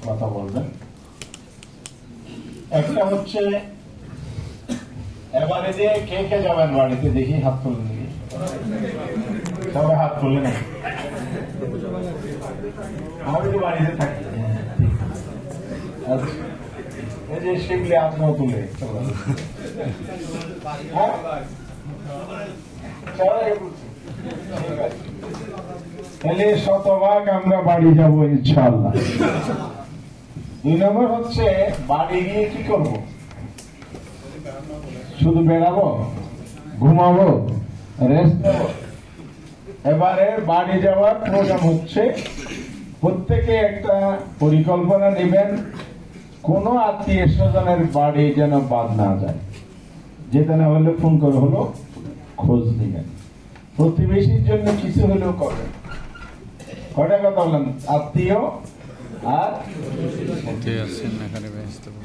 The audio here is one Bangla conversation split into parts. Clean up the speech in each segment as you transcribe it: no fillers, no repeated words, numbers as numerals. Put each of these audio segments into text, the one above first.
কথা বলবেন। একটা হচ্ছে এবারে যে কে কে যাবেন বাড়িতে, দেখি হাত তুলুন, দেখি সবাই হাত তুলে না। আমি তো বাড়িতে থাকি। এই যে শিবলি আপনাও তুলে তাহলে শতভাগ আমরা বাড়ি যাবো ইনশাআল্লাহ। 2 নম্বর হচ্ছে বাড়ি গিয়ে কি করব? শুধু বেড়াবো, ঘুমাবো, রেস্ট নেব? এবারে বাড়ি যাওয়ার প্রোগ্রাম হচ্ছে প্রত্যেকে একটা পরিকল্পনা নেবেন, কোন আত্মীয় স্বজনের বাড়ি যেন বাদ না যায়। যেতে না হলে ফোন করে হলো খোঁজ নিবেন, প্রতিবেশীর জন্য কিছু হলেও করবেন। কয়টা কথা বললাম? আত্মীয় আর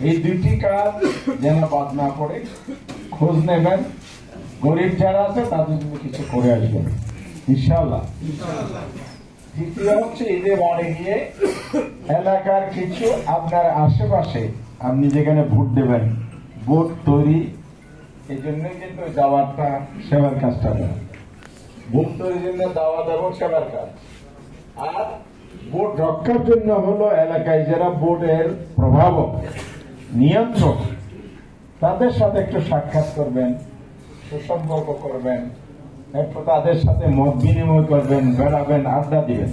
এই দুটি কাজ যেন বাদ না পড়ে, খোঁজ নেবেন। গরিব যারা আছে তাদের জন্য কিছু করে আসবেন ইনশাআল্লাহ। তৃতীয় হচ্ছে ঈদে বাড়ি গিয়ে এলাকার কিছু আপনার আশেপাশে আপনি যেখানে ভোট দেবেন, ভোট তৈরি, এই জন্যই কিন্তু যাওয়ারটা সেবার কাজটা দেয়। ভোট তৈরির জন্য দাওয়া দেব সেবার কাজ, আর ভোট রক্ষার জন্য হলো এলাকায় যারা ভোটের প্রভাবক, নিয়ন্ত্রক, তাদের সাথে একটু সাক্ষাৎ করবেন, সুসম্পর্ক করবেন, এরপর তাদের সাথে মত বিনিময় করবেন, বেড়াবেন, আড্ডা দিবেন।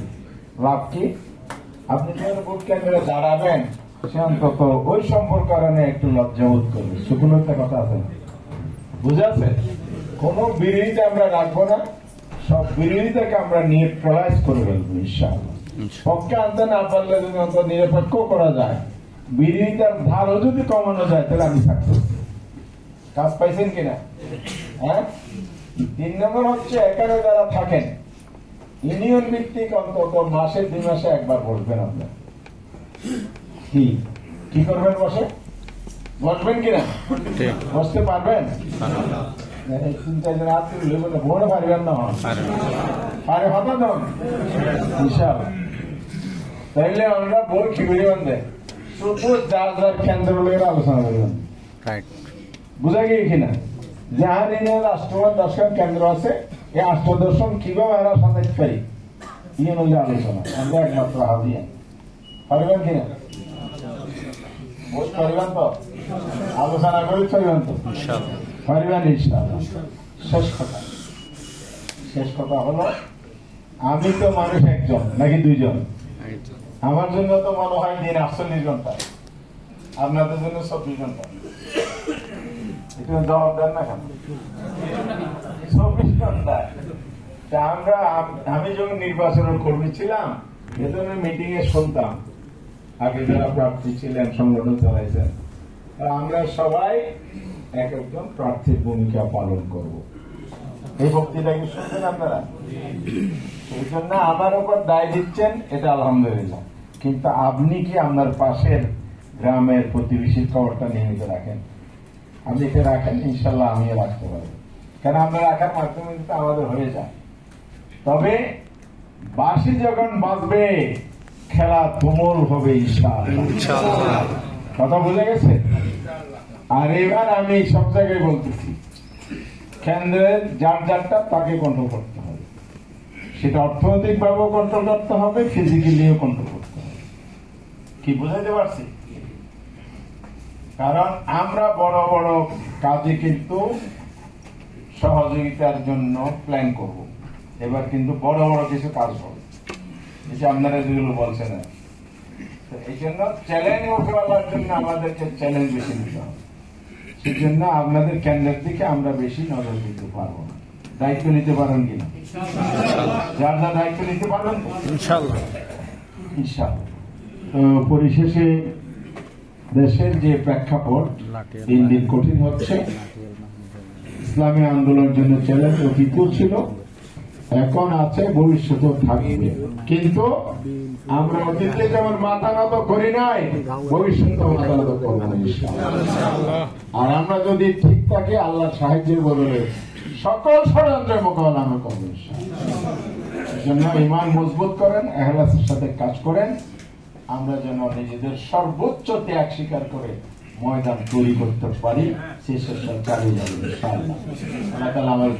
লাভ কি? আপনি যখন ভোট কেন্দ্রে দাঁড়াবেন সে অন্তত ওই সম্পর্ক কারণে একটু লজ্জাবোধ করবে। শুকুন একটা কথা আছে, বুঝাচ্ছে? কোন বিরোধিতা আমরা রাখবো না, সব বিরোধিতাকে আমরা নিউট্রালাইজ করে ফেলবো ইনশাআল্লাহ। পক্ষে আনতে না পারলে যদি অন্তত নিরপেক্ষ করা যায়, বিরোধিতার ধারও যদি কমানো যায়, তাহলে আমি থাকবো। কাজ পাইছেন কিনা? হ্যাঁ। 3 নম্বর হচ্ছে এখানে যারা থাকেন ইউনিয়ন ভিত্তিক অন্তত মাসে 2 মাসে একবার বসবেন। আপনার কি করবেন? বসবেন কিনা? বসতে পারবেন? 3-4 জন হাত তুলে ভোট পারবেন না? পারে হতো না হিসাব। তাইলে আমরা ভোট কি করিবেন দেয়, শুধু যার যার কেন্দ্র লোকের আলোচনা করবেন। বুঝা গিয়ে কিনা? যাহার ইউনিয়ন 8-10 কেন্দ্র আছে, এই 8-10 কিভাবে এরা সাজাইতে পারি, ইউনিয়ন হলে আলোচনা আমরা একমাত্র হাজিয়া। পারবেন কিনা? ভোট পারবেন তো? আলোচনা করে চলবেন তো? পারবেন ইনশাআল্লাহ। শেষ কথা হলো, আমি তো মানুষ একজন নাকি 2 জন? আমার জন্য তো মনে হয় দিন 48 ঘন্টা, আপনাদের জন্য 24 ঘন্টা। এটা জবাব দেন না কেন? 24 ঘন্টা। আমি যখন নির্বাচনের কর্মী ছিলাম, এ ধরনের মিটিং এ শুনতাম, আগে যারা প্রার্থী ছিলেন, সংগঠন চালাইছেন, আমরা সবাই এক একজন প্রার্থীর ভূমিকা পালন করব। এই বক্তৃতা কি শুনছেন আপনারা? এই জন্য আমার উপর দায় দিচ্ছেন, এটা আলহামদুলিল্লাহ। কিন্তু আপনি কি আপনার পাশের গ্রামের প্রতিবেশীর খবরটা নিয়মিত রাখেন? আপনি এটা রাখেন, ইনশাল্লাহ আমিও রাখতে পারবো। কেন আমরা রাখার মাধ্যমে কিন্তু আমাদের হয়ে যায়। তবে বাঁশি যখন বাজবে, খেলা তুমুল হবে ইনশাআল্লাহ। কথা বুঝে গেছে? আর এবার আমি সব জায়গায় বলতেছি, কেন্দ্রের যার যারটা তাকে কন্ট্রোল করতে হবে। সেটা অর্থনৈতিক ভাবেও কন্ট্রোল করতে হবে, ফিজিক্যালিও কন্ট্রোল করতে হবে। কি বুঝাইতে পারছি? কারণ আমরা বড় বড় কাজে কিন্তু সহযোগিতার জন্য প্ল্যান করব। এবার কিন্তু বড় বড় কিছু কাজ হবে, এই যে আপনারা যেগুলো বলছেন। এই জন্য চ্যালেঞ্জ মোকাবেলার জন্য আমাদেরকে চ্যালেঞ্জ বেশি নিতে হবে। সেই জন্য আপনাদের কেন্দ্রের দিকে আমরা বেশি নজর দিতে পারবো না। দায়িত্ব নিতে পারেন কিনা? যার যা দায়িত্ব নিতে পারবেন ইনশাআল্লাহ। তো পরিশেষে দেশের যে প্রেক্ষাপট দিন দিন কঠিন হচ্ছে, ইসলামী আন্দোলনের জন্য চ্যালেঞ্জ অতীতও ছিল, এখন আছে, ভবিষ্যতেও থাকবে। কিন্তু আমরা অতীতে যেমন মাথা নত করি নাই, ভবিষ্যতে মাথা নত করবো ইনশাআল্লাহ। আর আমরা যদি ঠিক থাকি, আল্লাহর সাহায্যের বদলে সকল ষড়যন্ত্রের মোকাবেলা আমরা করবো ইনশাআল্লাহ। এই জন্য ঈমান মজবুত করেন, ইখলাসের সাথে কাজ করেন, আমরা যেন নিজেদের সর্বোচ্চ ত্যাগ স্বীকার করে ময়দান তৈরি করতে পারি, সে চেষ্টা চালিয়ে যাবে ইনশাআল্লাহ। আল্লাহ তাআলা আমাদের